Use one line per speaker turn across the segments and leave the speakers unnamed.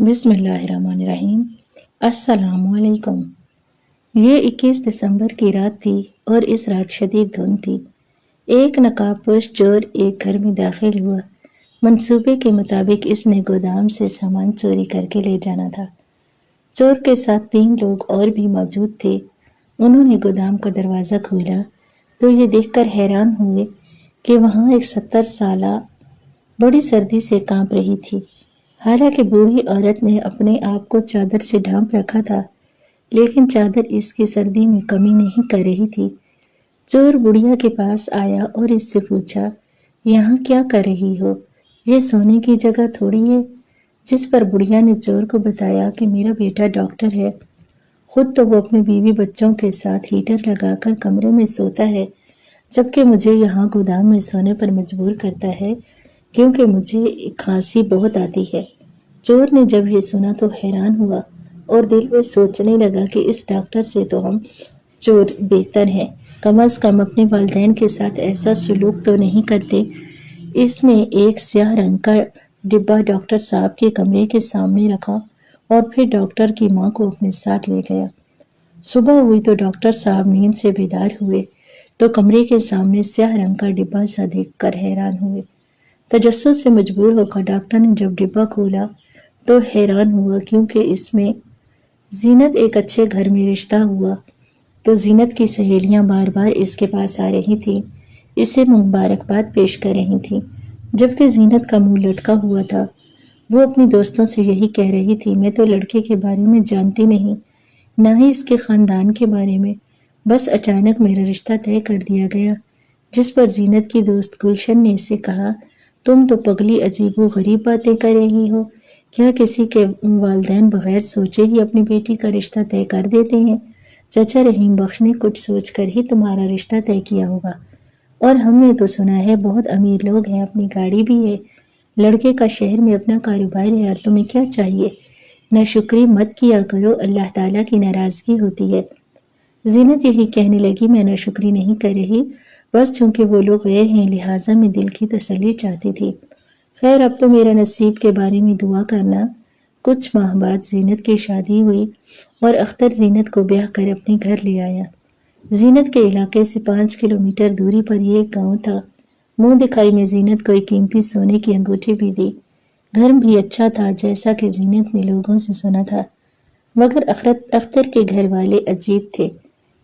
بسم اللہ الرحمن الرحیم۔ السلام علیکم۔ یہ 21 دسمبر کی رات تھی اور اس رات شدید دھند تھی۔ ایک نقاب پوش چور ایک گھر میں داخل ہوا۔ منصوبے کے مطابق اس نے گودام سے سامان چوری کر کے لے جانا تھا۔ چور کے ساتھ 3 لوگ اور بھی موجود تھے۔ انہوں نے گودام کا دروازہ کھولا تو یہ دیکھ کر حیران ہوئے کہ وہاں ایک 70 سالہ بڑی سردی سے کانپ رہی تھی۔ حالانکہ بوڑھی عورت نے اپنے آپ کو چادر سے ڈھانپ رکھا تھا، لیکن چادر اس کی سردی میں کمی نہیں کر رہی تھی۔ چور بڑھیا کے پاس آیا اور اس سے پوچھا، یہاں کیا کر رہی ہو؟ یہ سونے کی جگہ تھوڑی ہے۔ جس پر بڑھیا نے چور کو بتایا کہ میرا بیٹا ڈاکٹر ہے، خود تو وہ اپنے بیوی بچوں کے ساتھ ہیٹر لگا کر کمرے میں سوتا ہے، جبکہ مجھے یہاں گودام میں سونے پر مجبور کرتا ہے کیونکہ مجھے کھانسی بہت آتی ہے۔ چور نے جب یہ سنا تو حیران ہوا اور دل میں سوچنے لگا کہ اس ڈاکٹر سے تو ہم چور بہتر ہیں، کم از کم اپنے والدین کے ساتھ ایسا سلوک تو نہیں کرتے۔ اس میں ایک سیاہ رنگ کا ڈبہ ڈاکٹر صاحب کے کمرے کے سامنے رکھا اور پھر ڈاکٹر کی ماں کو اپنے ساتھ لے گیا۔ صبح ہوئی تو ڈاکٹر صاحب نیند سے بیدار ہوئے تو کمرے کے سامنے سیاہ رنگ کا ڈبہ سا دیکھ کر حیران ہوئے۔ تجسس سے مجبور ہو کر ڈاکٹر نے جب ڈبہ کھولا تو حیران ہوا کیونکہ اس میں زینت ایک اچھے گھر میں رشتہ ہوا تو زینت کی سہیلیاں بار بار اس کے پاس آ رہی تھیں، اسے مبارکباد پیش کر رہی تھیں، جبکہ زینت کا منہ لٹکا ہوا تھا۔ وہ اپنی دوستوں سے یہی کہہ رہی تھی، میں تو لڑکے کے بارے میں جانتی نہیں، نہ ہی اس کے خاندان کے بارے میں، بس اچانک میرا رشتہ طے کر دیا گیا۔ جس پر زینت کی دوست گلشن نے اسے کہا، تم تو پگلی عجیب و غریب باتیں کر رہی ہو، کیا کسی کے والدین بغیر سوچے ہی اپنی بیٹی کا رشتہ طے کر دیتے ہیں؟ چچا رحیم بخش نے کچھ سوچ کر ہی تمہارا رشتہ طے کیا ہوگا، اور ہم نے تو سنا ہے بہت امیر لوگ ہیں، اپنی گاڑی بھی ہے، لڑکے کا شہر میں اپنا کاروبار ہے، اور تمہیں کیا چاہیے؟ ناشکری مت کیا کرو، اللہ تعالیٰ کی ناراضگی ہوتی ہے۔ زینت یہی کہنے لگی، میں ناشکری نہیں کر رہی، بس چونکہ وہ لوگ غیر ہیں لہٰذا میں دل کی تسلی چاہتی تھی۔ خیر اب تو میرا نصیب کے بارے میں دعا کرنا۔ کچھ ماہ بعد زینت کی شادی ہوئی اور اختر زینت کو بیاہ کر اپنے گھر لے آیا۔ زینت کے علاقے سے 5 کلومیٹر دوری پر یہ ایک گاؤں تھا۔ منہ دکھائی میں زینت کو ایک قیمتی سونے کی انگوٹھی بھی دی۔ گھر بھی اچھا تھا جیسا کہ زینت نے لوگوں سے سنا تھا، مگر اختر کے گھر والے عجیب تھے۔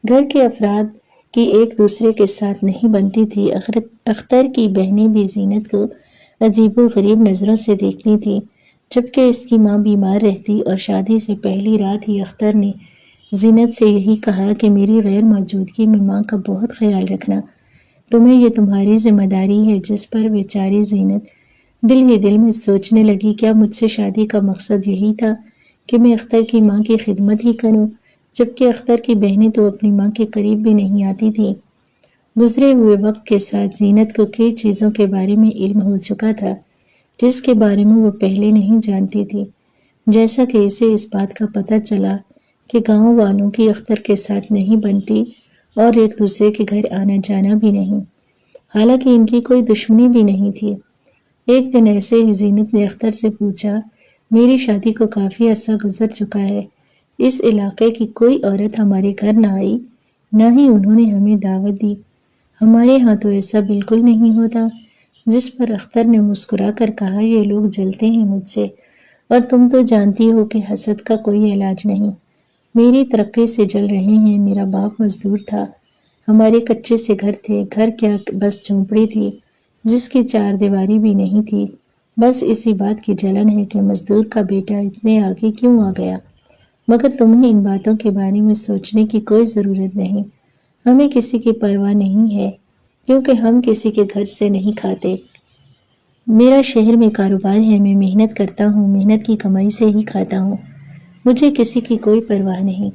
گھر کے افراد کی ایک دوسرے کے ساتھ نہیں بنتی تھی۔ اختر کی بہنیں بھی زینت کو عجیب و غریب نظروں سے دیکھتی تھی، جبکہ اس کی ماں بیمار رہتی اور شادی سے پہلی رات ہی اختر نے زینت سے یہی کہا کہ میری غیر موجودگی میں ماں کا بہت خیال رکھنا، تمہیں یہ تمہاری ذمہ داری ہے۔ جس پر بیچاری زینت دل ہی دل میں سوچنے لگی، کیا مجھ سے شادی کا مقصد یہی تھا کہ میں اختر کی ماں کی خدمت ہی کروں، جبکہ اختر کی بہنیں تو اپنی ماں کے قریب بھی نہیں آتی تھیں۔ گزرے ہوئے وقت کے ساتھ زینت کو کئی چیزوں کے بارے میں علم ہو چکا تھا جس کے بارے میں وہ پہلے نہیں جانتی تھی، جیسا کہ اسے اس بات کا پتہ چلا کہ گاؤں والوں کی اختر کے ساتھ نہیں بنتی اور ایک دوسرے کے گھر آنا جانا بھی نہیں، حالانکہ ان کی کوئی دشمنی بھی نہیں تھی۔ ایک دن ایسے ہی زینت نے اختر سے پوچھا، میری شادی کو کافی عرصہ گزر چکا ہے، اس علاقے کی کوئی عورت ہمارے گھر نہ آئی، نہ ہی انہوں نے ہمیں دعوت دی، ہمارے ہاں تو ایسا بالکل نہیں ہوتا۔ جس پر اختر نے مسکرا کر کہا، یہ لوگ جلتے ہیں مجھ سے، اور تم تو جانتی ہو کہ حسد کا کوئی علاج نہیں، میری ترقی سے جل رہے ہیں۔ میرا باپ مزدور تھا، ہمارے کچے سے گھر تھے، گھر کیا بس جھونپڑی تھی جس کی 4 دیواری بھی نہیں تھی، بس اسی بات کی جلن ہے کہ مزدور کا بیٹا اتنے آگے کیوں آ گیا، مگر تمہیں ان باتوں کے بارے میں سوچنے کی کوئی ضرورت نہیں، ہمیں کسی کی پرواہ نہیں ہے کیونکہ ہم کسی کے گھر سے نہیں کھاتے، میرا شہر میں کاروبار ہے، میں محنت کرتا ہوں، محنت کی کمائی سے ہی کھاتا ہوں، مجھے کسی کی کوئی پرواہ نہیں۔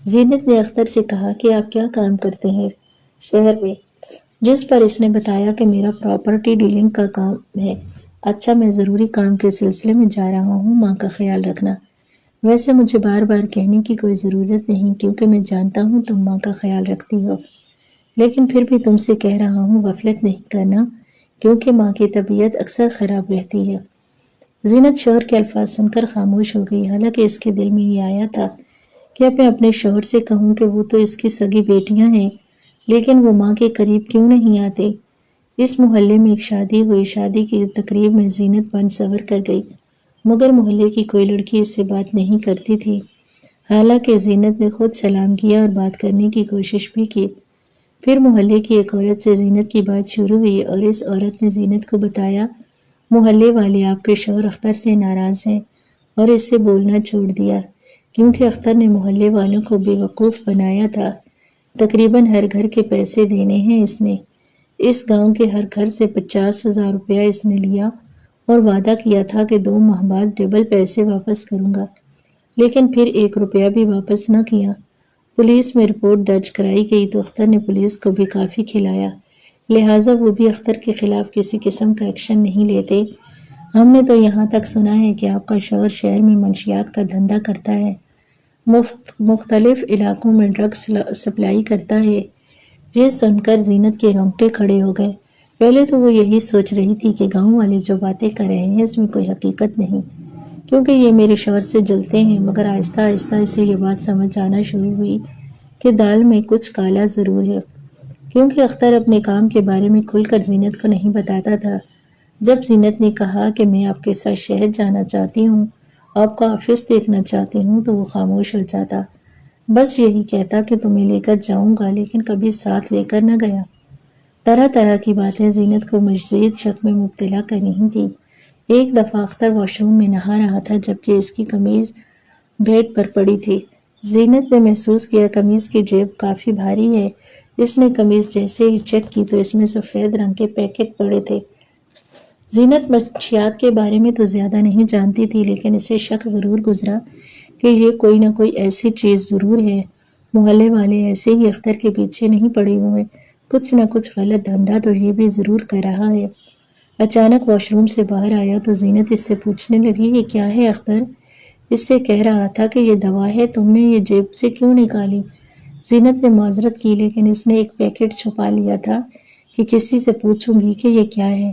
زینت نے اختر سے کہا کہ آپ کیا کام کرتے ہیں شہر میں؟ جس پر اس نے بتایا کہ میرا پراپرٹی ڈیلنگ کا کام ہے۔ اچھا، میں ضروری کام کے سلسلے میں جا رہا ہوں، ماں کا خیال رکھنا۔ ویسے مجھے بار بار کہنے کی کوئی ضرورت نہیں کیونکہ میں جانتا ہوں تم ماں کا خیال رکھتی ہو، لیکن پھر بھی تم سے کہہ رہا ہوں غفلت نہیں کرنا کیونکہ ماں کی طبیعت اکثر خراب رہتی ہے۔ زینت شوہر کے الفاظ سن کر خاموش ہو گئی، حالانکہ اس کے دل میں یہ آیا تھا کہ میں اپنے شوہر سے کہوں کہ وہ تو اس کی سگی بیٹیاں ہیں، لیکن وہ ماں کے قریب کیوں نہیں آتے۔ اس محلے میں ایک شادی ہوئی، شادی کی تقریب میں زینت بن سور کر گئی، مگر محلے کی کوئی لڑکی اس سے بات نہیں کرتی تھی۔ حالانکہ زینت نے خود سلام کیا اور بات کرنے کی کوشش بھی کی۔ پھر محلے کی ایک عورت سے زینت کی بات شروع ہوئی اور اس عورت نے زینت کو بتایا، محلے والے آپ کے شوہر اختر سے ناراض ہیں اور اس سے بولنا چھوڑ دیا، کیونکہ اختر نے محلے والوں کو بے وقوف بنایا تھا۔ تقریباً ہر گھر کے پیسے دینے ہیں اس نے، اس گاؤں کے ہر گھر سے 50,000 روپیہ اس نے لیا اور وعدہ کیا تھا کہ 2 ماہ بعد ڈبل پیسے واپس کروں گا، لیکن پھر 1 روپیہ بھی واپس نہ کیا۔ پولیس میں رپورٹ درج کرائی گئی تو اختر نے پولیس کو بھی کافی کھلایا، لہٰذا وہ بھی اختر کے خلاف کسی قسم کا ایکشن نہیں لیتے۔ ہم نے تو یہاں تک سنا ہے کہ آپ کا شوہر شہر میں منشیات کا دھندا کرتا ہے، مختلف علاقوں میں ڈرگس سپلائی کرتا ہے۔ یہ سن کر زینت کے رونگٹے کھڑے ہو گئے۔ پہلے تو وہ یہی سوچ رہی تھی کہ گاؤں والے جو باتیں کر رہے ہیں اس میں کوئی حقیقت نہیں، کیونکہ یہ میرے شوہر سے جلتے ہیں، مگر آہستہ آہستہ اسے یہ بات سمجھ آنا شروع ہوئی کہ دال میں کچھ کالا ضرور ہے، کیونکہ اختر اپنے کام کے بارے میں کھل کر زینت کو نہیں بتاتا تھا۔ جب زینت نے کہا کہ میں آپ کے ساتھ شہر جانا چاہتی ہوں، آپ کا آفس دیکھنا چاہتی ہوں، تو وہ خاموش ہو جاتا، بس یہی کہتا کہ تمہیں لے کر جاؤں گا، لیکن کبھی ساتھ لے کر نہ گیا۔ طرح طرح کی باتیں زینت کو مزید شک میں مبتلا کر رہی تھیں۔ ایک دفعہ اختر واش روم میں نہا رہا تھا، جبکہ اس کی قمیض بیڈ پر پڑی تھی۔ زینت نے محسوس کیا قمیض کی جیب کافی بھاری ہے۔ اس نے قمیض جیسے ہی چیک کی تو اس میں سفید رنگ کے پیکٹ پڑے تھے۔ زینت منشیات کے بارے میں تو زیادہ نہیں جانتی تھی، لیکن اسے شک ضرور گزرا کہ یہ کوئی نہ کوئی ایسی چیز ضرور ہے۔ محلے والے ایسے ہی اختر کے پیچھے نہیں پڑے ہوئے، کچھ نہ کچھ غلط دھندا تو یہ بھی ضرور کر رہا ہے۔ اچانک واش روم سے باہر آیا تو زینت اس سے پوچھنے لگی، یہ کیا ہے اختر؟ اس سے کہہ رہا تھا کہ یہ دوا ہے، تم نے یہ جیب سے کیوں نکالی؟ زینت نے معذرت کی، لیکن اس نے ایک پیکٹ چھپا لیا تھا کہ کسی سے پوچھوں گی کہ یہ کیا ہے۔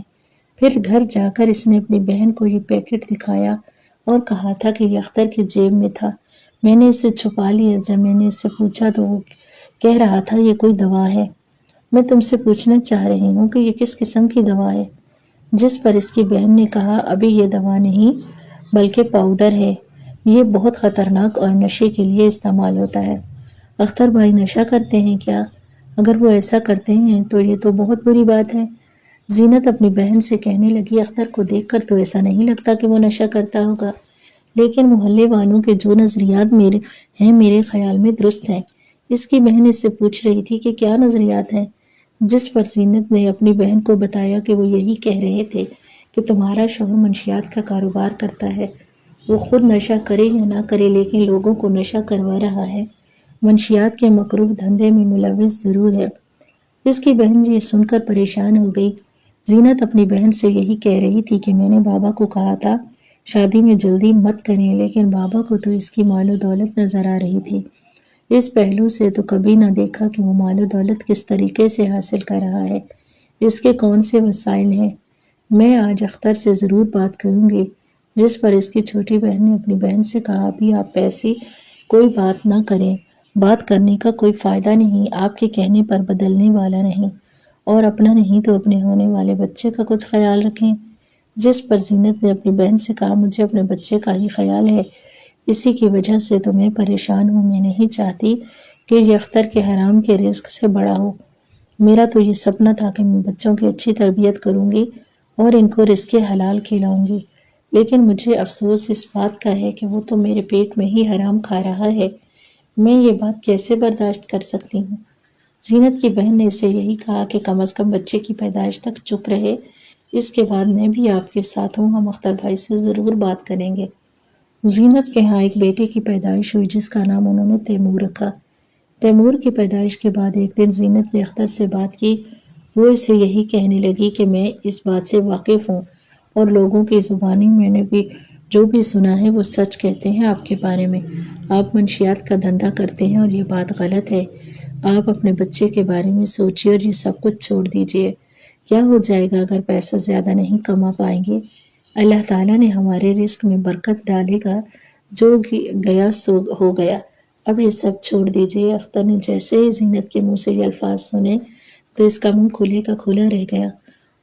پھر گھر جا کر اس نے اپنی بہن کو یہ پیکٹ دکھایا اور کہا تھا کہ یہ اختر کی جیب میں تھا، میں نے اسے چھپا لیا۔ جب میں نے اس سے پوچھا تو وہ کہہ رہا تھا یہ کوئی دوا ہے۔ میں تم سے پوچھنا چاہ رہی ہوں کہ یہ کس قسم کی دوا ہے؟ جس پر اس کی بہن نے کہا، ابھی یہ دوا نہیں بلکہ پاؤڈر ہے، یہ بہت خطرناک اور نشے کے لیے استعمال ہوتا ہے۔ اختر بھائی نشہ کرتے ہیں کیا؟ اگر وہ ایسا کرتے ہیں تو یہ تو بہت بری بات ہے۔ زینت اپنی بہن سے کہنے لگی، اختر کو دیکھ کر تو ایسا نہیں لگتا کہ وہ نشہ کرتا ہوگا، لیکن محلے والوں کے جو نظریات میرے خیال میں درست ہیں۔ اس کی بہن اس سے پوچھ رہی تھی کہ کیا نظریات ہیں، جس پر زینت نے اپنی بہن کو بتایا کہ وہ یہی کہہ رہے تھے کہ تمہارا شوہر منشیات کا کاروبار کرتا ہے، وہ خود نشہ کرے یا نہ کرے لیکن لوگوں کو نشہ کروا رہا ہے، منشیات کے مکروہ دھندے میں ملوث ضرور ہے۔ اس کی بہن یہ سن کر پریشان ہو گئی۔ زینت اپنی بہن سے یہی کہہ رہی تھی کہ میں نے بابا کو کہا تھا شادی میں جلدی مت کریں، لیکن بابا کو تو اس کی مال و دولت نظر آ رہی تھی۔ اس پہلو سے تو کبھی نہ دیکھا کہ وہ مال و دولت کس طریقے سے حاصل کر رہا ہے، اس کے کون سے وسائل ہیں۔ میں آج اختر سے ضرور بات کروں گی۔ جس پر اس کی چھوٹی بہن نے اپنی بہن سے کہا، ابھی آپ ایسی کوئی بات نہ کریں، بات کرنے کا کوئی فائدہ نہیں، آپ کے کہنے پر بدلنے والا نہیں، اور اپنا نہیں تو اپنے ہونے والے بچے کا کچھ خیال رکھیں۔ جس پر زینت نے اپنی بہن سے کہا، مجھے اپنے بچے کا ہی خیال ہے، اسی کی وجہ سے تو میں پریشان ہوں، میں نہیں چاہتی کہ یہ اختر کے حرام کے رزق سے بڑا ہو۔ میرا تو یہ سپنا تھا کہ میں بچوں کی اچھی تربیت کروں گی اور ان کو رزق حلال کھلاؤں گی، لیکن مجھے افسوس اس بات کا ہے کہ وہ تو میرے پیٹ میں ہی حرام کھا رہا ہے، میں یہ بات کیسے برداشت کر سکتی ہوں۔ زینت کی بہن نے اسے یہی کہا کہ کم از کم بچے کی پیدائش تک چپ رہے، اس کے بعد میں بھی آپ کے ساتھ ہوں، ہم اختر بھائی سے ضرور بات کریں گے۔ زینت کے ہاں ایک بیٹے کی پیدائش ہوئی جس کا نام انہوں نے تیمور رکھا۔ تیمور کی پیدائش کے بعد ایک دن زینت نے اختر سے بات کی، وہ اسے یہی کہنے لگی کہ میں اس بات سے واقف ہوں اور لوگوں کی زبانی میں نے بھی جو بھی سنا ہے وہ سچ کہتے ہیں آپ کے بارے میں، آپ منشیات کا دھندا کرتے ہیں اور یہ بات غلط ہے۔ آپ اپنے بچے کے بارے میں سوچیے اور یہ سب کچھ چھوڑ دیجیے، کیا ہو جائے گا اگر پیسہ زیادہ نہیں کما پائیں گے؟ اللہ تعالیٰ نے ہمارے رزق میں برکت ڈالے گا، جو گیا سو ہو گیا، اب یہ سب چھوڑ دیجیے۔ اختر نے جیسے ہی زینت کے منہ سے یہ الفاظ سنے تو اس کا منہ کھلے کا کھلا رہ گیا،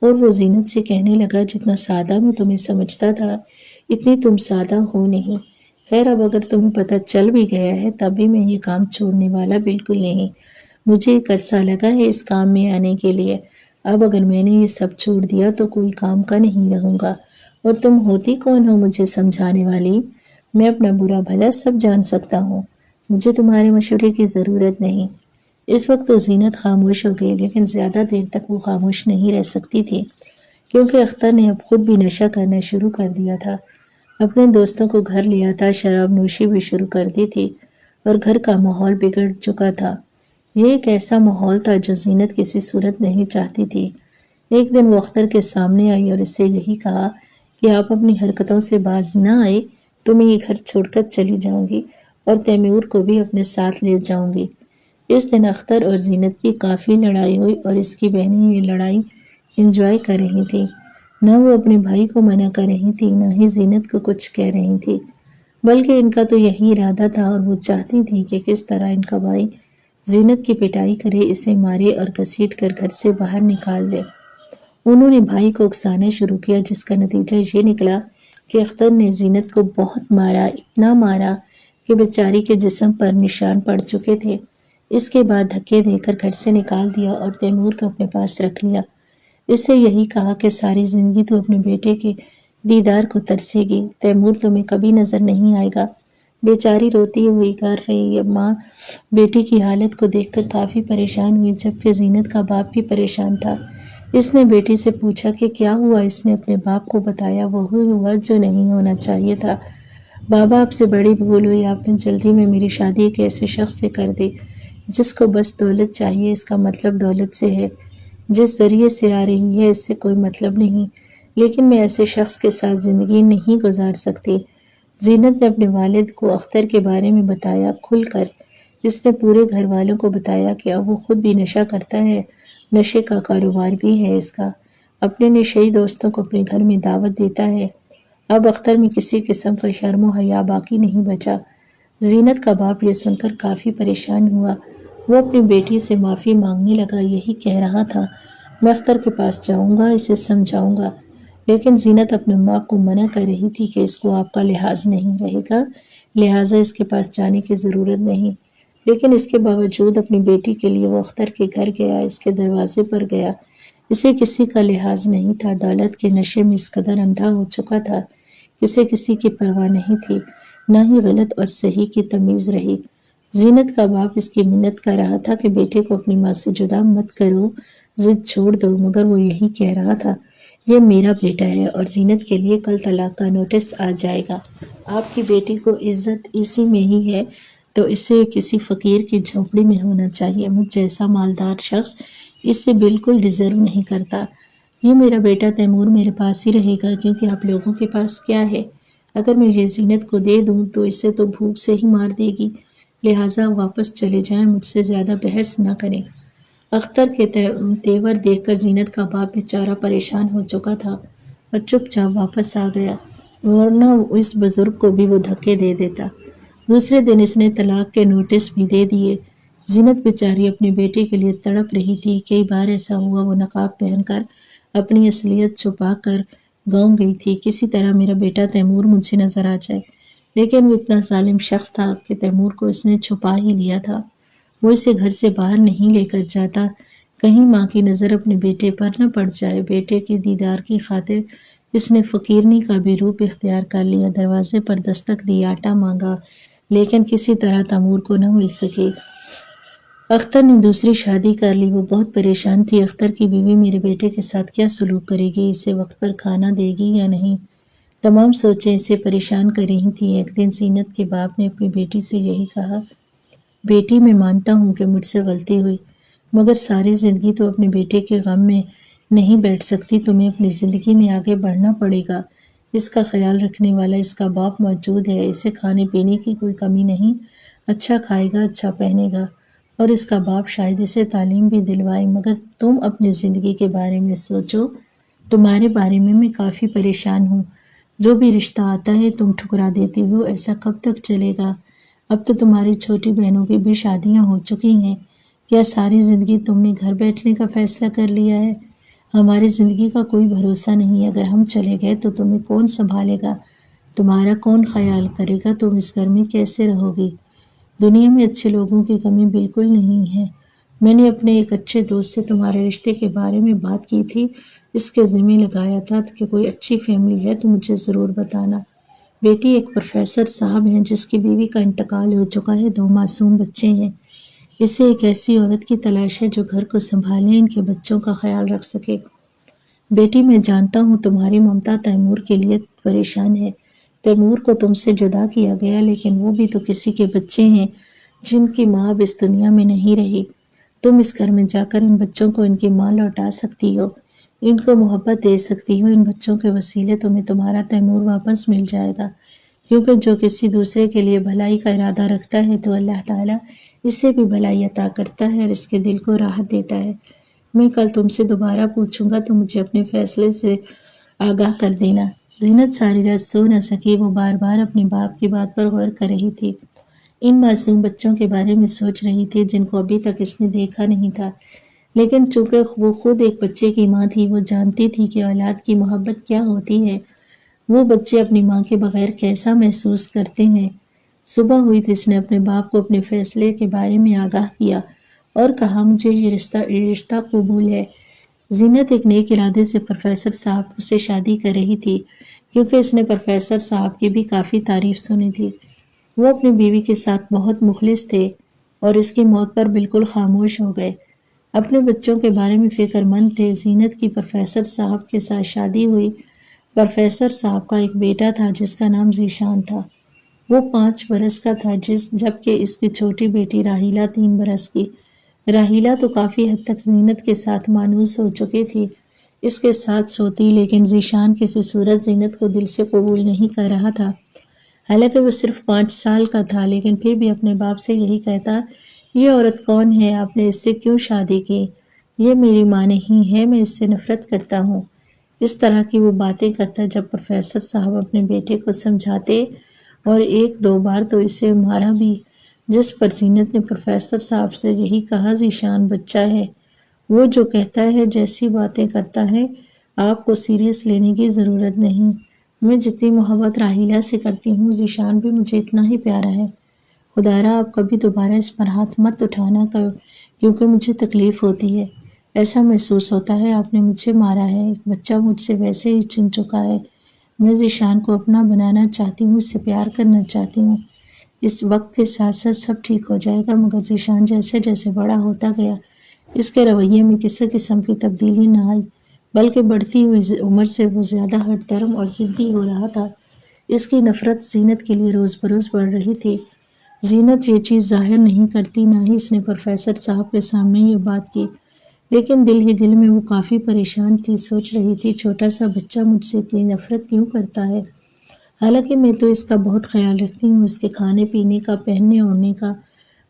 اور وہ زینت سے کہنے لگا، جتنا سادہ میں تمہیں سمجھتا تھا اتنی تم سادہ ہو نہیں۔ خیر، اب اگر تمہیں پتہ چل بھی گیا ہے تب بھی میں یہ کام چھوڑنے والا بالکل نہیں۔ مجھے ایک عرصہ لگا ہے اس کام میں آنے کے لیے، اب اگر میں نے یہ سب چھوڑ دیا تو کوئی کام کا نہیں رہوں گا، اور تم ہوتی کون ہو مجھے سمجھانے والی؟ میں اپنا برا بھلا سب جان سکتا ہوں، مجھے تمہارے مشورے کی ضرورت نہیں۔ اس وقت تو زینت خاموش ہو گئی، لیکن زیادہ دیر تک وہ خاموش نہیں رہ سکتی تھی، کیونکہ اختر نے اب خود بھی نشہ کرنا شروع کر دیا تھا۔ اپنے دوستوں کو گھر لے آتا، شراب نوشی بھی شروع کر دی تھی، اور گھر کا ماحول بگڑ چکا تھا۔ یہ ایک ایسا ماحول تھا جو زینت کسی صورت نہیں چاہتی تھی۔ ایک دن وہ اختر کے سامنے آئی اور اس سے یہی کہا کہ آپ اپنی حرکتوں سے باز نہ آئے تو میں یہ گھر چھوڑ کر چلی جاؤں گی اور تیمور کو بھی اپنے ساتھ لے جاؤں گی۔ اس دن اختر اور زینت کی کافی لڑائی ہوئی، اور اس کی بہنیں یہ لڑائی انجوائے کر رہی تھیں۔ نہ وہ اپنے بھائی کو منع کر رہی تھی، نہ ہی زینت کو کچھ کہہ رہی تھی، بلکہ ان کا تو یہی ارادہ تھا، اور وہ چاہتی تھی کہ کس طرح ان کا بھائی زینت کی پٹائی کرے، اسے مارے اور گھسیٹ کر گھر سے باہر نکال دے۔ انہوں نے بھائی کو اکسانا شروع کیا، جس کا نتیجہ یہ نکلا کہ اختر نے زینت کو بہت مارا، اتنا مارا کہ بیچاری کے جسم پر نشان پڑ چکے تھے۔ اس کے بعد دھکے دے کر گھر سے نکال دیا اور تیمور کو اپنے پاس رکھ لیا۔ اس سے یہی کہا کہ ساری زندگی تو اپنے بیٹے کے دیدار کو ترسے گی، تیمور تمہیں کبھی نظر نہیں آئے گا۔ بیچاری روتی ہوئی کر رہی ماں بیٹی کی حالت کو دیکھ کر کافی پریشان ہوئی، جبکہ زینت کا باپ بھی پریشان تھا۔ اس نے بیٹی سے پوچھا کہ کیا ہوا؟ اس نے اپنے باپ کو بتایا، وہی ہوا جو نہیں ہونا چاہیے تھا۔ بابا، آپ سے بڑی بھول ہوئی، آپ نے جلدی میں میری شادی ایک ایسے شخص سے کر دی جس کو بس دولت چاہیے۔ اس کا مطلب دولت سے ہے، جس ذریعے سے آ رہی ہے اس سے کوئی مطلب نہیں، لیکن میں ایسے شخص کے ساتھ زندگی نہیں گزار سکتی۔ زینت نے اپنے والد کو اختر کے بارے میں بتایا کھل کر۔ اس نے پورے گھر والوں کو بتایا کہ اب وہ خود بھی نشہ کرتا ہے، نشے کا کاروبار بھی ہے اس کا، اپنے نشئی دوستوں کو اپنے گھر میں دعوت دیتا ہے۔ اب اختر میں کسی قسم کا شرم و حیا باقی نہیں بچا۔ زینت کا باپ یہ سن کر کافی پریشان ہوا، وہ اپنی بیٹی سے معافی مانگنے لگا، یہی کہہ رہا تھا، میں اختر کے پاس جاؤں گا، اسے سمجھاؤں گا، لیکن زینت اپنے ماں کو منع کر رہی تھی کہ اس کو آپ کا لحاظ نہیں رہے گا، لہٰذا اس کے پاس جانے کی ضرورت نہیں۔ لیکن اس کے باوجود اپنی بیٹی کے لیے وہ اختر کے گھر گیا، اس کے دروازے پر گیا۔ اسے کسی کا لحاظ نہیں تھا، دولت کے نشے میں اس قدر اندھا ہو چکا تھا، اسے کسی کی پرواہ نہیں تھی، نہ ہی غلط اور صحیح کی تمیز رہی۔ زینت کا باپ اس کی منت کر رہا تھا کہ بیٹے کو اپنی ماں سے جدا مت کرو، ضد چھوڑ دو، مگر وہ یہی کہہ رہا تھا، یہ میرا بیٹا ہے اور زینت کے لیے کل طلاق کا نوٹس آ جائے گا۔ آپ کی بیٹی کو عزت اسی میں ہی ہے تو اسے کسی فقیر کی جھونپڑی میں ہونا چاہیے، مجھ جیسا مالدار شخص اس سے بالکل ڈیزرو نہیں کرتا۔ یہ میرا بیٹا تیمور میرے پاس ہی رہے گا، کیونکہ آپ لوگوں کے پاس کیا ہے؟ اگر میں یہ زینت کو دے دوں تو اسے تو بھوک سے ہی مار دے گی، لہٰذا واپس چلے جائیں، مجھ سے زیادہ بحث نہ کریں۔ اختر کے تیور دیکھ کر زینت کا باپ بیچارہ پریشان ہو چکا تھا اور چپ چاپ واپس آ گیا، ورنہ اس بزرگ کو بھی وہ دھکے دے دیتا۔ دوسرے دن اس نے طلاق کے نوٹس بھی دے دیے۔ زینت بیچاری اپنے بیٹے کے لیے تڑپ رہی تھی، کئی بار ایسا ہوا وہ نقاب پہن کر اپنی اصلیت چھپا کر گاؤں گئی تھی، کسی طرح میرا بیٹا تیمور مجھے نظر آ جائے، لیکن وہ اتنا ظالم شخص تھا کہ تیمور کو اس نے چھپا ہی لیا تھا، وہ اسے گھر سے باہر نہیں لے کر جاتا، کہیں ماں کی نظر اپنے بیٹے پر نہ پڑ جائے۔ بیٹے کے دیدار کی خاطر اس نے فقیرنی کا بھی روپ اختیار کر لیا، دروازے پر دستک دی، آٹا مانگا، لیکن کسی طرح تیمور کو نہ مل سکے۔ اختر نے دوسری شادی کر لی، وہ بہت پریشان تھی، اختر کی بیوی میرے بیٹے کے ساتھ کیا سلوک کرے گی، اسے وقت پر کھانا دے گی یا نہیں، تمام سوچیں اسے پریشان کر رہی تھیں۔ ایک دن زینت کے باپ نے اپنی بیٹی سے یہی کہا، بیٹی میں مانتا ہوں کہ مجھ سے غلطی ہوئی، مگر ساری زندگی تو اپنے بیٹے کے غم میں نہیں بیٹھ سکتی، تمہیں اپنی زندگی میں آگے بڑھنا پڑے گا، اس کا خیال رکھنے والا اس کا باپ موجود ہے، اسے کھانے پینے کی کوئی کمی نہیں، اچھا کھائے گا، اچھا پہنے گا، اور اس کا باپ شاید اسے تعلیم بھی دلوائے، مگر تم اپنی زندگی کے بارے میں سوچو، تمہارے بارے میں کافی پریشان ہوں، جو بھی رشتہ آتا ہے تم ٹھکرا دیتی ہو، ایسا کب تک چلے گا؟ اب تو تمہاری چھوٹی بہنوں کی بھی شادیاں ہو چکی ہیں، کیا ساری زندگی تم نے گھر بیٹھنے کا فیصلہ کر لیا ہے؟ ہماری زندگی کا کوئی بھروسہ نہیں، اگر ہم چلے گئے تو تمہیں کون سنبھالے گا؟ تمہارا کون خیال کرے گا؟ تم اس گھر میں کیسے رہو گی؟ دنیا میں اچھے لوگوں کی کمی بالکل نہیں ہے۔ میں نے اپنے ایک اچھے دوست سے تمہارے رشتے کے بارے میں بات کی تھی، اس کے ذمہ لگایا تھا کہ کوئی اچھی فیملی ہے تو مجھے ضرور بتانا۔ بیٹی ایک پروفیسر صاحب ہیں جس کی بیوی کا انتقال ہو چکا ہے، 2 معصوم بچے ہیں۔ اسے ایک ایسی عورت کی تلاش ہے جو گھر کو سنبھالے، ان کے بچوں کا خیال رکھ سکے۔ بیٹی میں جانتا ہوں تمہاری ممتا تیمور کے لیے پریشان ہے۔ تیمور کو تم سے جدا کیا گیا، لیکن وہ بھی تو کسی کے بچے ہیں جن کی ماں اب اس دنیا میں نہیں رہی۔ تم اس گھر میں جا کر ان بچوں کو ان کی ماں لوٹا سکتی ہو، ان کو محبت دے سکتی ہو، ان بچوں کے وسیلے تمہیں تمہارا تیمور واپس مل جائے گا، کیونکہ جو کسی دوسرے کے لیے بھلائی کا ارادہ رکھتا ہے تو اللہ تعالیٰ اسے بھی بھلائی عطا کرتا ہے اور اس کے دل کو راحت دیتا ہے۔ میں کل تم سے دوبارہ پوچھوں گا تو مجھے اپنے فیصلے سے آگاہ کر دینا۔ زینت ساری رات سو نہ سکی، وہ بار بار اپنے باپ کی بات پر غور کر رہی تھی، ان معصوم بچوں کے بارے میں سوچ رہی تھی جن کو ابھی تک اس نے دیکھا نہیں تھا، لیکن چونکہ وہ خود ایک بچے کی ماں تھی، وہ جانتی تھی کہ اولاد کی محبت کیا ہوتی ہے، وہ بچے اپنی ماں کے بغیر کیسا محسوس کرتے ہیں۔ صبح ہوئی تو اس نے اپنے باپ کو اپنے فیصلے کے بارے میں آگاہ کیا اور کہا مجھے یہ رشتہ قبول ہے۔ زینت ایک نیک ارادے سے پروفیسر صاحب سے شادی کر رہی تھی، کیونکہ اس نے پروفیسر صاحب کی بھی کافی تعریف سنی تھی۔ وہ اپنی بیوی کے ساتھ بہت مخلص تھے اور اس کی موت پر بالکل خاموش ہو گئے، اپنے بچوں کے بارے میں فکر مند تھے۔ زینت کی پروفیسر صاحب کے ساتھ شادی ہوئی۔ پروفیسر صاحب کا ایک بیٹا تھا جس کا نام ذیشان تھا، وہ 5 برس کا تھا، جبکہ اس کی چھوٹی بیٹی راحیلہ 3 برس کی۔ راحیلہ تو کافی حد تک زینت کے ساتھ مانوس ہو چکی تھی، اس کے ساتھ سوتی، لیکن ذیشان کسی صورت زینت کو دل سے قبول نہیں کر رہا تھا۔ حالانکہ وہ صرف 5 سال کا تھا، لیکن پھر بھی اپنے باپ سے یہی کہتا، یہ عورت کون ہے؟ آپ نے اس سے کیوں شادی کی؟ یہ میری ماں نہیں ہے، میں اس سے نفرت کرتا ہوں۔ اس طرح کی وہ باتیں کرتا جب پروفیسر صاحب اپنے بیٹے کو سمجھاتے، اور 1-2 بار تو اسے مارا بھی، جس پر زینت نے پروفیسر صاحب سے یہی کہا، ذیشان بچہ ہے، وہ جو کہتا ہے جیسی باتیں کرتا ہے، آپ کو سیریس لینے کی ضرورت نہیں۔ میں جتنی محبت راحیلہ سے کرتی ہوں، ذیشان بھی مجھے اتنا ہی پیارا ہے۔ خدارا آپ کبھی دوبارہ اس پر ہاتھ مت اٹھانا، کیونکہ مجھے تکلیف ہوتی ہے، ایسا محسوس ہوتا ہے آپ نے مجھے مارا ہے، ایک بچہ مجھ سے ویسے ہی چھن چکا ہے۔ میں ذیشان کو اپنا بنانا چاہتی ہوں، اس سے پیار کرنا چاہتی ہوں، اس وقت کے ساتھ ساتھ سب ٹھیک ہو جائے گا۔ مگر ذیشان جیسے جیسے بڑا ہوتا گیا، اس کے رویے میں کسی قسم کی تبدیلی نہ آئی، بلکہ بڑھتی ہوئی عمر سے وہ زیادہ ہٹ درم اور ضدی ہو رہا تھا۔ اس کی نفرت زینت کے لیے روز بروز بڑھ رہی تھی۔ زینت یہ چیز ظاہر نہیں کرتی، نہ ہی اس نے پروفیسر صاحب کے سامنے یہ بات کی، لیکن دل ہی دل میں وہ کافی پریشان تھی، سوچ رہی تھی چھوٹا سا بچہ مجھ سے اتنی نفرت کیوں کرتا ہے، حالانکہ میں تو اس کا بہت خیال رکھتی ہوں، اس کے کھانے پینے کا، پہننے اوڑھنے کا۔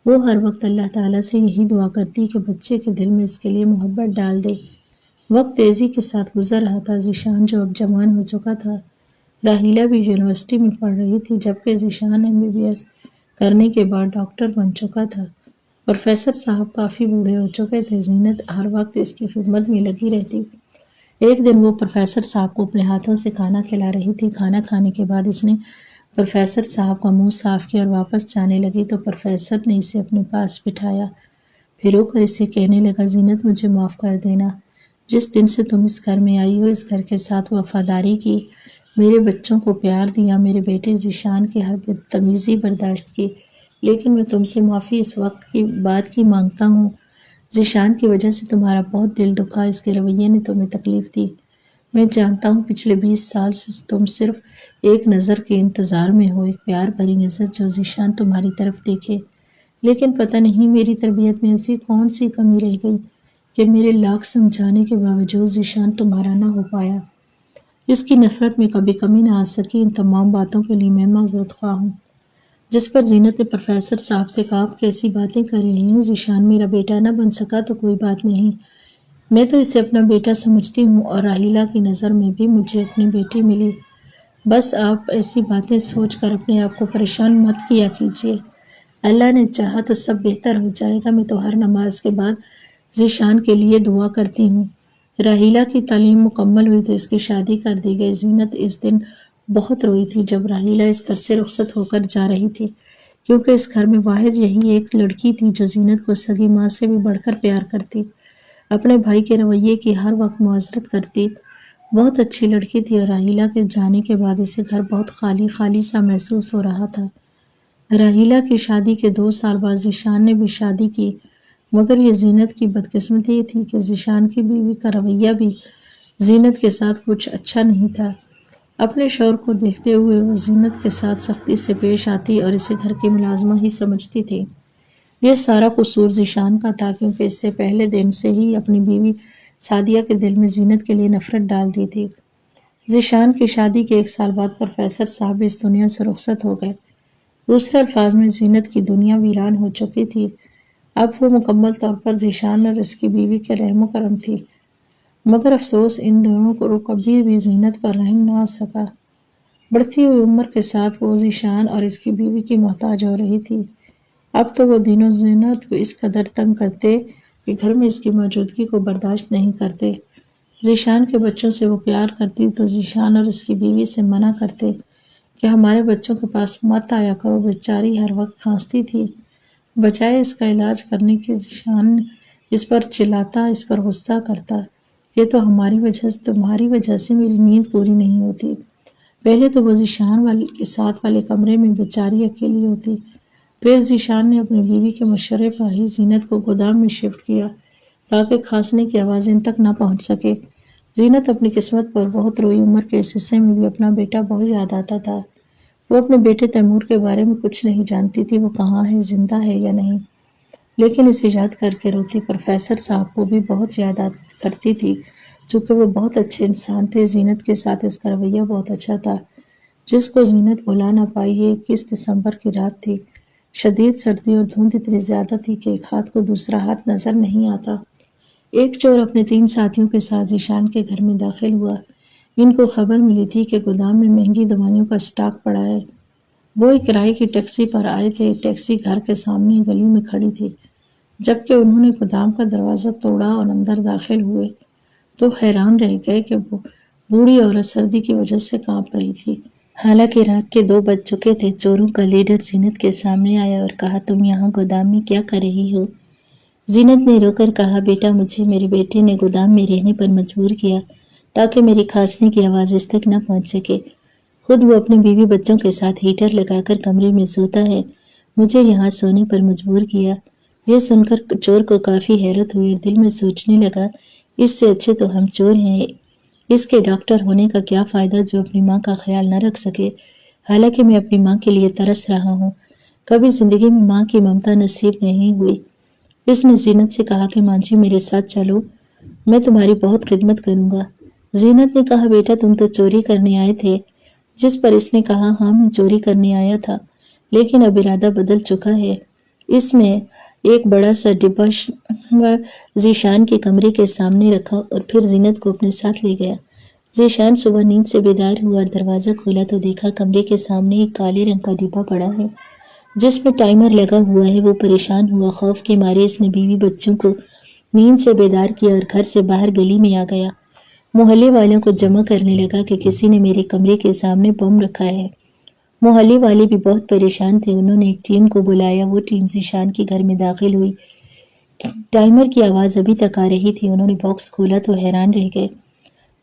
وہ ہر وقت اللہ تعالیٰ سے یہی دعا کرتی کہ بچے کے دل میں اس کے لیے محبت ڈال دے۔ وقت تیزی کے ساتھ گزر رہا تھا، ذیشان جو اب جوان ہو چکا تھا، راحیلہ بھی یونیورسٹی میں پڑھ رہی تھی، جبکہ ذیشان MBBS کرنے کے بعد ڈاکٹر بن چکا تھا۔ پروفیسر صاحب کافی بوڑھے ہو چکے تھے، زینت ہر وقت اس کی خدمت میں لگی رہتی۔ ایک دن وہ پروفیسر صاحب کو اپنے ہاتھوں سے کھانا کھلا رہی تھی۔ کھانا کھانے کے بعد اس نے پروفیسر صاحب کا منہ صاف کیا اور واپس جانے لگی تو پروفیسر نے اسے اپنے پاس بٹھایا، پھر رو کر اسے کہنے لگا، زینت مجھے معاف کر دینا، جس دن سے تم اس گھر میں آئی ہو، اس گھر کے ساتھ وفاداری کی، میرے بچوں کو پیار دیا، میرے بیٹے ذیشان کی ہر بدتمیزی برداشت کی، لیکن میں تم سے معافی اس وقت کی بات کی مانگتا ہوں۔ ذیشان کی وجہ سے تمہارا بہت دل دکھا، اس کے رویے نے تمہیں تکلیف دی۔ میں جانتا ہوں پچھلے 20 سال سے تم صرف ایک نظر کے انتظار میں ہو، ایک پیار بھری نظر جو ذیشان تمہاری طرف دیکھے، لیکن پتہ نہیں میری تربیت میں ایسی کون سی کمی رہ گئی کہ میرے لاکھ سمجھانے کے باوجود ذیشان تمہارا نہ ہو پایا۔ اس کی نفرت میں کبھی کمی نہ آ سکی، ان تمام باتوں کے لیے میں معذرت خواہ ہوں۔ جس پر زینت نے پروفیسر صاحب سے کہا، آپ کیسی باتیں کر رہے ہیں، ذیشان میرا بیٹا نہ بن سکا تو کوئی بات نہیں، میں تو اسے اپنا بیٹا سمجھتی ہوں، اور راحیلہ کی نظر میں بھی مجھے اپنی بیٹی ملی۔ بس آپ ایسی باتیں سوچ کر اپنے آپ کو پریشان مت کیا کیجیے، اللہ نے چاہا تو سب بہتر ہو جائے گا۔ میں تو ہر نماز کے بعد ذیشان کے لیے دعا کرتی ہوں۔ راحیلہ کی تعلیم مکمل ہوئی تو اس کی شادی کر دی گئی۔ زینت اس دن بہت روئی تھی جب راحیلہ اس گھر سے رخصت ہو کر جا رہی تھی، کیونکہ اس گھر میں واحد یہی ایک لڑکی تھی جو زینت کو سگی ماں سے بھی بڑھ کر پیار کرتی، اپنے بھائی کے رویے کی ہر وقت معذرت کرتی۔ بہت اچھی لڑکی تھی اور راحیلہ کے جانے کے بعد اسے گھر بہت خالی خالی سا محسوس ہو رہا تھا۔ راحیلہ کی شادی کے 2 سال بعد ذیشان نے بھی شادی کی، مگر یہ زینت کی بدقسمتی تھی کہ ذیشان کی بیوی کا رویہ بھی زینت کے ساتھ کچھ اچھا نہیں تھا۔ اپنے شوہر کو دیکھتے ہوئے وہ زینت کے ساتھ سختی سے پیش آتی اور اسے گھر کی ملازمہ ہی سمجھتی تھی۔ یہ سارا قصور ذیشان کا تھا، کیونکہ اس سے پہلے دن سے ہی اپنی بیوی سعدیہ کے دل میں زینت کے لیے نفرت ڈال دی تھی۔ ذیشان کی شادی کے 1 سال بعد پروفیسر صاحب اس دنیا سے رخصت ہو گئے۔ دوسرے الفاظ میں زینت کی دنیا ویران ہو چکی تھی۔ اب وہ مکمل طور پر ذیشان اور اس کی بیوی کے رحم و کرم تھی، مگر افسوس ان دونوں کو کبھی بھی زینت پر رحم نہ آ سکا۔ بڑھتی ہوئی عمر کے ساتھ وہ ذیشان اور اس کی بیوی کی محتاج ہو رہی تھی۔ اب تو وہ دونوں زینت کو اس قدر تنگ کرتے کہ گھر میں اس کی موجودگی کو برداشت نہیں کرتے۔ ذیشان کے بچوں سے وہ پیار کرتی تو ذیشان اور اس کی بیوی سے منع کرتے کہ ہمارے بچوں کے پاس مت آیا کرو، بیچاری ہر وقت کھانستی تھی۔ بجائے اس کا علاج کرنے کے ذیشان اس پر چلاتا، اس پر غصہ کرتا، یہ تو تمہاری وجہ سے میری نیند پوری نہیں ہوتی۔ پہلے تو وہ ذیشان کے ساتھ والے کمرے میں بیچاری اکیلی ہوتی، پھر ذیشان نے اپنی بیوی کے مشورے پر ہی زینت کو گودام میں شفٹ کیا تاکہ کھانسنے کی آواز ان تک نہ پہنچ سکے۔ زینت اپنی قسمت پر بہت روئی۔ عمر کے اس حصے میں بھی اپنا بیٹا بہت یاد آتا تھا۔ وہ اپنے بیٹے تیمور کے بارے میں کچھ نہیں جانتی تھی، وہ کہاں ہے، زندہ ہے یا نہیں، لیکن اسے یاد کر کے روتی۔ پروفیسر صاحب کو بھی بہت یاد کرتی تھی، چونکہ وہ بہت اچھے انسان تھے۔ زینت کے ساتھ اس کا رویہ بہت اچھا تھا، جس کو زینت بھلا نہ پائی۔ یہ 21 دسمبر کی رات تھی۔ شدید سردی اور دھند اتنی زیادہ تھی کہ ایک ہاتھ کو دوسرا ہاتھ نظر نہیں آتا۔ ایک چور اپنے 3 ساتھیوں کے ساتھ ذیشان کے گھر میں داخل ہوا۔ ان کو خبر ملی تھی کہ گودام میں مہنگی دوائیوں کا اسٹاک پڑا ہے۔ وہ ایک کرائے کی ٹیکسی پر آئے تھے۔ ٹیکسی گھر کے سامنے گلی میں کھڑی تھی۔ جبکہ انہوں نے گودام کا دروازہ توڑا اور اندر داخل ہوئے تو حیران رہ گئے کہ بوڑھی عورت سردی کی وجہ سے کانپ رہی تھی۔ حالانکہ رات کے 2 بج چکے تھے۔ چوروں کا لیڈر زینت کے سامنے آیا اور کہا، تم یہاں گودام میں کیا کر رہی ہو؟ زینت نے رو کر کہا، بیٹا مجھے میرے بیٹے نے گودام میں رہنے پر مجبور کیا تاکہ میری کھانسنے کی آواز اس تک نہ پہنچ سکے۔ خود وہ اپنے بیوی بچوں کے ساتھ ہیٹر لگا کر کمرے میں سوتا ہے، مجھے یہاں سونے پر مجبور کیا۔ یہ سن کر چور کو کافی حیرت ہوئی اور دل میں سوچنے لگا، اس سے اچھے تو ہم چور ہیں، اس کے ڈاکٹر ہونے کا کیا فائدہ جو اپنی ماں کا خیال نہ رکھ سکے۔ حالانکہ میں اپنی ماں کے لیے ترس رہا ہوں، کبھی زندگی میں ماں کی ممتا نصیب نہیں ہوئی۔ اس نے زینت سے کہا کہ ماں جی میرے ساتھ چلو، میں تمہاری بہت خدمت کروں گا۔ زینت نے کہا، بیٹا تم تو چوری کرنے آئے تھے، جس پر اس نے کہا، ہاں میں چوری کرنے آیا تھا، لیکن اب ارادہ بدل چکا ہے۔ اس میں ایک بڑا سا ڈبہ ذیشان کے کمرے کے سامنے رکھا اور پھر زینت کو اپنے ساتھ لے گیا۔ ذیشان صبح نیند سے بیدار ہوا اور دروازہ کھولا تو دیکھا کمرے کے سامنے ایک کالے رنگ کا ڈبہ پڑا ہے جس میں ٹائمر لگا ہوا ہے۔ وہ پریشان ہوا، خوف کے مارے اس نے بیوی بچوں کو نیند سے بیدار کیا اور گھر سے باہر گلی میں آ گیا۔ محلے والوں کو جمع کرنے لگا کہ کسی نے میرے کمرے کے سامنے بم رکھا ہے۔ محلے والے بھی بہت پریشان تھے، انہوں نے ایک ٹیم کو بلایا۔ وہ ٹیم ذیشان کے گھر میں داخل ہوئی۔ ٹائمر کی آواز ابھی تک آ رہی تھی۔ انہوں نے باکس کھولا تو حیران رہ گئے،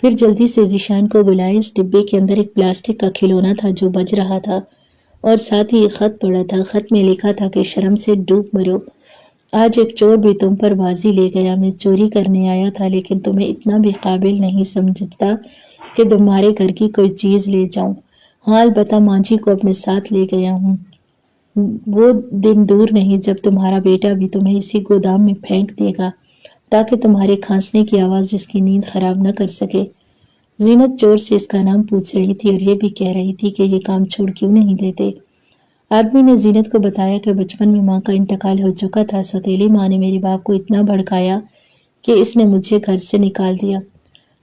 پھر جلدی سے ذیشان کو بلایا۔ اس ڈبے کے اندر ایک پلاسٹک کا کھلونا تھا جو بج رہا تھا اور ساتھ ہی ایک خط پڑا تھا۔ خط میں لکھا تھا کہ شرم سے ڈوب مرو، آج ایک چور بھی تم پر بازی لے گیا۔ میں چوری کرنے آیا تھا لیکن تمہیں اتنا بھی قابل نہیں سمجھتا کہ تمہارے گھر کی کوئی چیز لے جاؤں۔ ہاں البتہ ماں جی کو اپنے ساتھ لے گیا ہوں۔ وہ دن دور نہیں جب تمہارا بیٹا بھی تمہیں اسی گودام میں پھینک دے گا تاکہ تمہارے کھانسنے کی آواز اس کی نیند خراب نہ کر سکے۔ زینت چور سے اس کا نام پوچھ رہی تھی اور یہ بھی کہہ رہی تھی کہ یہ کام چھوڑ کیوں نہیں دیتے۔ آدمی نے زینت کو بتایا کہ بچپن میں ماں کا انتقال ہو چکا تھا۔ سوتیلی ماں نے میرے باپ کو اتنا بھڑکایا کہ اس نے مجھے گھر سے نکال دیا۔